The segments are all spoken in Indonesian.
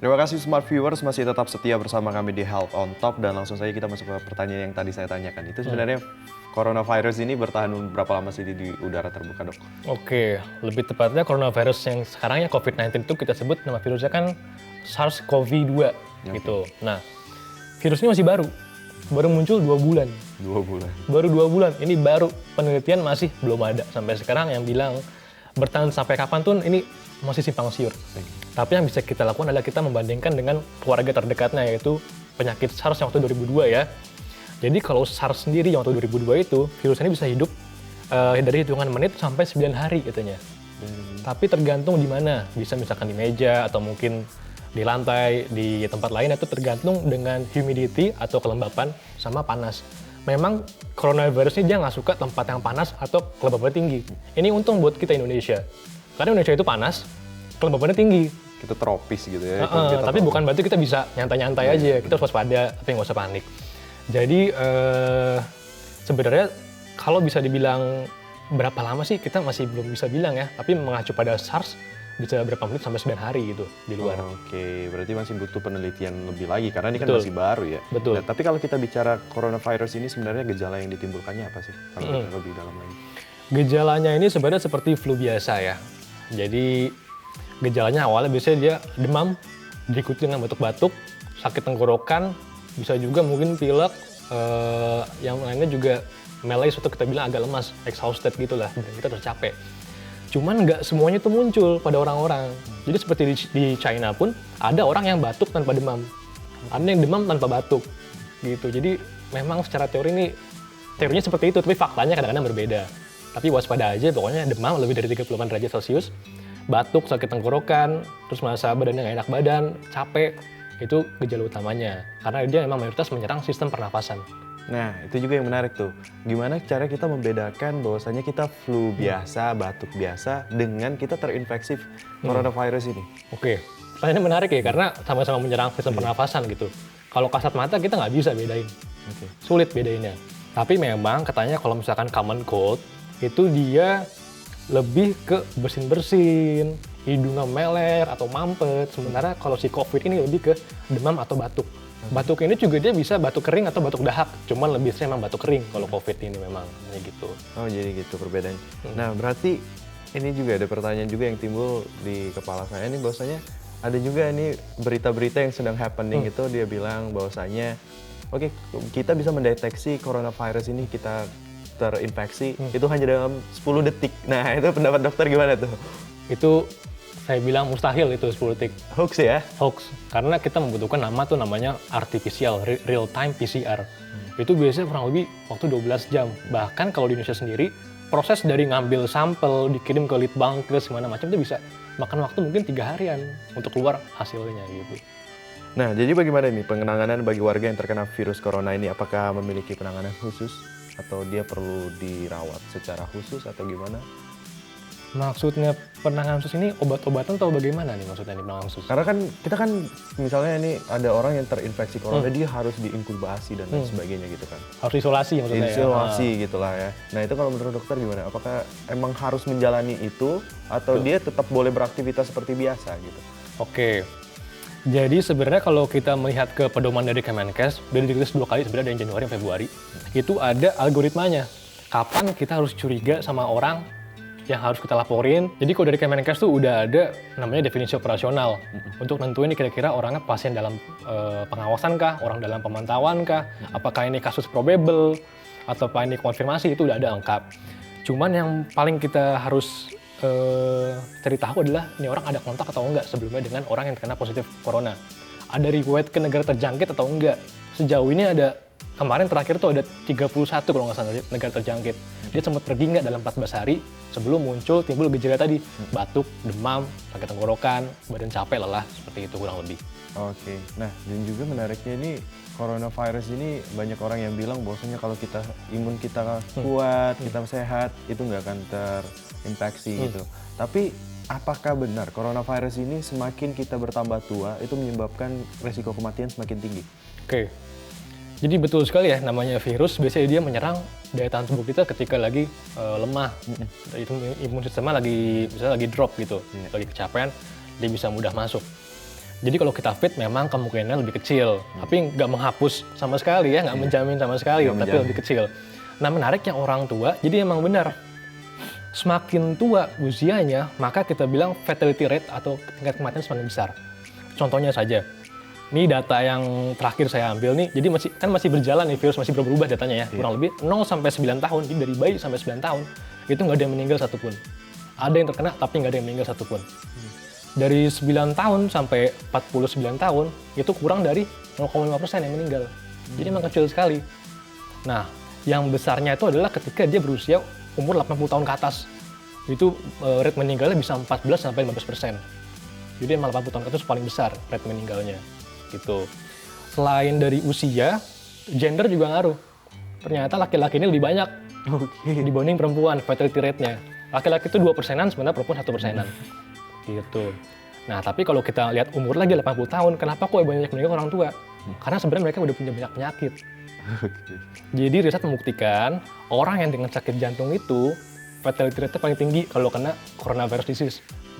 Terima kasih Smart Viewers masih tetap setia bersama kami di Health on Top dan langsung saja kita masuk ke pertanyaan yang tadi saya tanyakan. Itu sebenarnya coronavirus ini bertahan berapa lama sih di udara terbuka, Dok? Oke, lebih tepatnya coronavirus yang sekarang ya COVID-19 itu kita sebut nama virusnya kan SARS-CoV-2 gitu. Nah, virus ini masih baru muncul 2 bulan. 2 bulan. Baru 2 bulan, ini baru penelitian masih belum ada sampai sekarang yang bilang bertahan sampai kapan tuh ini masih simpang siur. Tapi yang bisa kita lakukan adalah kita membandingkan dengan keluarga terdekatnya yaitu penyakit SARS yang waktu 2002 ya. Jadi kalau SARS sendiri yang waktu 2002 itu virus ini bisa hidup dari hitungan menit sampai 9 hari katanya. Tapi tergantung di mana, bisa misalkan di meja atau mungkin di lantai, di tempat lain itu tergantung dengan humidity atau kelembapan sama panas. Memang coronavirus ini dia nggak suka tempat yang panas atau kelembapannya tinggi. Ini untung buat kita Indonesia. Karena Indonesia itu panas, kelembapannya tinggi. Kita tropis gitu ya. Tapi bukan berarti kita bisa nyantai-nyantai aja, kita harus waspada, tapi nggak usah panik. Jadi sebenarnya kalau bisa dibilang berapa lama sih kita masih belum bisa bilang ya, tapi mengacu pada SARS bisa berapa menit sampai 9 hari gitu di luar. Oke, berarti masih butuh penelitian lebih lagi karena ini kan Betul. masih baru ya. Betul. Nah, tapi kalau kita bicara coronavirus ini sebenarnya gejala yang ditimbulkannya apa sih? Kalau kita lebih dalam lagi. Gejalanya ini sebenarnya seperti flu biasa ya. Jadi gejalanya awalnya biasanya dia demam, diikuti dengan batuk-batuk, sakit tenggorokan, bisa juga mungkin pilek, yang lainnya juga malaise atau kita bilang agak lemas, exhausted gitulah, dan kita tercapek. Cuman nggak semuanya itu muncul pada orang-orang. Jadi seperti di China pun ada orang yang batuk tanpa demam, ada yang demam tanpa batuk, gitu. Jadi memang secara teorinya seperti itu, tapi faktanya kadang-kadang berbeda. Tapi waspada aja, pokoknya demam lebih dari 38 derajat Celcius, batuk, sakit tenggorokan, terus merasa badannya nggak enak badan, capek, itu gejala utamanya. Karena dia memang mayoritas menyerang sistem pernafasan. Nah, itu juga yang menarik tuh. Gimana cara kita membedakan bahwasanya kita flu biasa, batuk biasa, dengan kita terinfeksi coronavirus ini? Oke, pertanyaannya menarik ya, karena sama-sama menyerang sistem pernafasan gitu. Kalau kasat mata kita nggak bisa bedain, Oke. sulit bedainnya. Tapi memang katanya kalau misalkan common cold, itu dia lebih ke bersin-bersin, hidungnya meler atau mampet. Sementara kalau si COVID ini lebih ke demam atau batuk. Batuk ini juga dia bisa batuk kering atau batuk dahak, cuman lebih sering memang batuk kering kalau COVID ini memang kayak gitu. Oh, jadi gitu perbedaannya. Nah, berarti ini juga ada pertanyaan juga yang timbul di kepala saya nih, bahwasanya ada juga ini berita-berita yang sedang happening itu dia bilang bahwasanya oke, kita bisa mendeteksi coronavirus ini kita terinfeksi itu hanya dalam 10 detik. Nah, itu pendapat dokter gimana tuh? Itu saya bilang mustahil itu 10 detik. Hoax ya? Hoax, karena kita membutuhkan nama tuh namanya RT-PCR, real time PCR. Itu biasanya kurang lebih waktu 12 jam. Bahkan kalau di Indonesia sendiri, proses dari ngambil sampel, dikirim ke litbangkes, segala macam itu bisa makan waktu mungkin 3 harian untuk keluar hasilnya gitu. Nah, jadi bagaimana nih penanganan bagi warga yang terkena virus corona ini? Apakah memiliki penanganan khusus? Atau dia perlu dirawat secara khusus atau gimana? Maksudnya penanganan khusus ini obat-obatan atau bagaimana nih maksudnya nih penanganan khusus? Karena kan kita kan misalnya ini ada orang yang terinfeksi corona, dia harus diinkubasi dan lain sebagainya gitu kan. Harus isolasi maksudnya ya? Isolasi gitulah ya. Nah, itu kalau menurut dokter gimana? Apakah emang harus menjalani itu atau dia tetap boleh beraktivitas seperti biasa gitu? Oke. Jadi sebenarnya kalau kita melihat ke pedoman dari Kemenkes, udah dirilis 2 kali sebenarnya dari Januari dan Februari, itu ada algoritmanya. Kapan kita harus curiga sama orang yang harus kita laporin. Jadi kalau dari Kemenkes tuh udah ada namanya definisi operasional untuk nentuin ini kira-kira orangnya pasien dalam pengawasan kah, orang dalam pemantauan kah, apakah ini kasus probable atau apa ini konfirmasi, itu udah ada lengkap. Cuman yang paling kita harus cari tahu adalah ini orang ada kontak atau enggak sebelumnya dengan orang yang terkena positif corona. Ada riwayat ke negara terjangkit atau enggak. Sejauh ini ada, kemarin terakhir tuh ada 31 kalau nggak salah negara terjangkit. Dia sempat pergi nggak dalam 14 hari sebelum timbul gejala tadi. Batuk, demam, sakit tenggorokan, badan capek, lelah, seperti itu kurang lebih. Oke. Nah, dan juga menariknya ini coronavirus ini banyak orang yang bilang bahwasanya kalau kita imun kita kuat, kita sehat, itu nggak akan terinfeksi gitu. Tapi apakah benar coronavirus ini semakin kita bertambah tua itu menyebabkan resiko kematian semakin tinggi? Oke. Jadi betul sekali ya, namanya virus biasanya dia menyerang daya tahan tubuh kita ketika lagi lemah. Itu imun sistemnya misalnya lagi drop gitu, lagi kecapean, dia bisa mudah masuk. Jadi kalau kita fit memang kemungkinan lebih kecil, tapi nggak menghapus sama sekali ya, nggak menjamin sama sekali, Nggak tapi menjamin. lebih kecil. Nah menariknya orang tua, jadi emang benar, semakin tua usianya, maka kita bilang fatality rate atau tingkat kematian semakin besar. Contohnya saja, ini data yang terakhir saya ambil nih, jadi masih berjalan nih, virus masih berubah datanya ya, kurang lebih 0 sampai 9 tahun, jadi dari bayi sampai 9 tahun, itu nggak ada yang meninggal satupun. Ada yang terkena, tapi nggak ada yang meninggal satupun. Dari 9 tahun sampai 49 tahun, itu kurang dari 0,5% yang meninggal. Jadi emang kecil sekali. Nah, yang besarnya itu adalah ketika dia berusia umur 80 tahun ke atas. Itu rate meninggalnya bisa 14 sampai 15%. Jadi emang 80 tahun ke atas paling besar rate meninggalnya. Gitu. Selain dari usia, gender juga ngaruh. Ternyata laki-laki ini lebih banyak dibanding perempuan fatality rate-nya. Laki-laki itu 2%-an, sebenarnya perempuan 1%-an. Gitu. Nah, tapi kalau kita lihat umur lagi 80 tahun, kenapa kok banyak meninggal orang tua? Karena sebenarnya mereka udah punya banyak penyakit. Jadi riset membuktikan orang yang dengan sakit jantung itu fatality rate paling tinggi kalau kena coronavirus disease.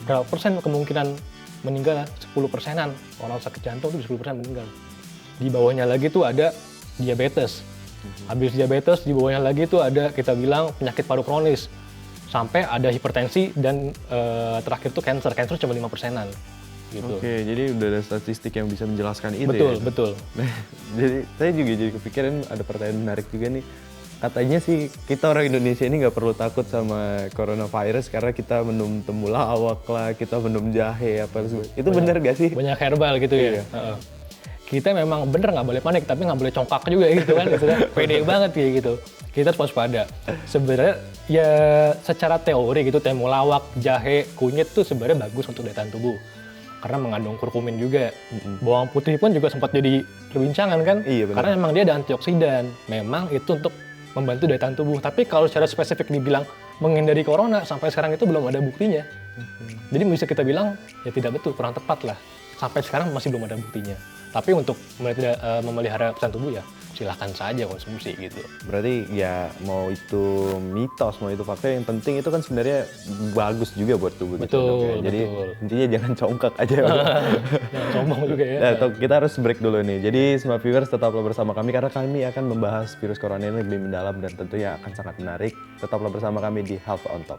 Berapa persen kemungkinan meninggal? 10%-an. Orang sakit jantung itu 10% meninggal. Di bawahnya lagi tuh ada diabetes. Habis diabetes, di bawahnya lagi tuh ada kita bilang penyakit paru kronis. Sampai ada hipertensi dan terakhir tuh cancer. Cancer cuma 5%-an. Gitu. Oke, jadi udah ada statistik yang bisa menjelaskan itu Betul, ya? betul. Jadi saya juga jadi kepikiran ada pertanyaan menarik juga nih. Katanya sih kita orang Indonesia ini nggak perlu takut sama coronavirus karena kita minum temulawak lah, kita minum jahe apa sebagainya. Itu benar gak sih? Banyak herbal gitu ya. Iya. Heeh. Kita memang bener nggak boleh panik, tapi nggak boleh congkak juga gitu kan. Gitu kan. Pede banget kayak gitu. Kita harus waspada. Sebenarnya ya secara teori gitu, temulawak, jahe, kunyit tuh sebenarnya bagus untuk daya tahan tubuh. Karena mengandung kurkumin juga. Bawang putih pun juga sempat jadi perbincangan kan. Iya, benar. Karena memang dia ada antioksidan. Memang itu untuk membantu daya tahan tubuh. Tapi kalau secara spesifik dibilang menghindari corona, sampai sekarang itu belum ada buktinya. Jadi bisa kita bilang ya tidak betul, kurang tepat lah. Sampai sekarang masih belum ada buktinya. Tapi untuk memelihara daya tahan tubuh ya silahkan saja konsumsi gitu. Berarti ya mau itu mitos, mau itu fakta, yang penting itu kan sebenarnya bagus juga buat tubuh kita. Betul, dok, ya. Jadi betul. intinya jangan congkak aja. Jangan sombong juga ya. Nah, kita harus break dulu nih. Jadi semua viewers tetaplah bersama kami karena kami akan membahas virus corona ini lebih mendalam dan tentunya akan sangat menarik. Tetaplah bersama kami di Health on Top.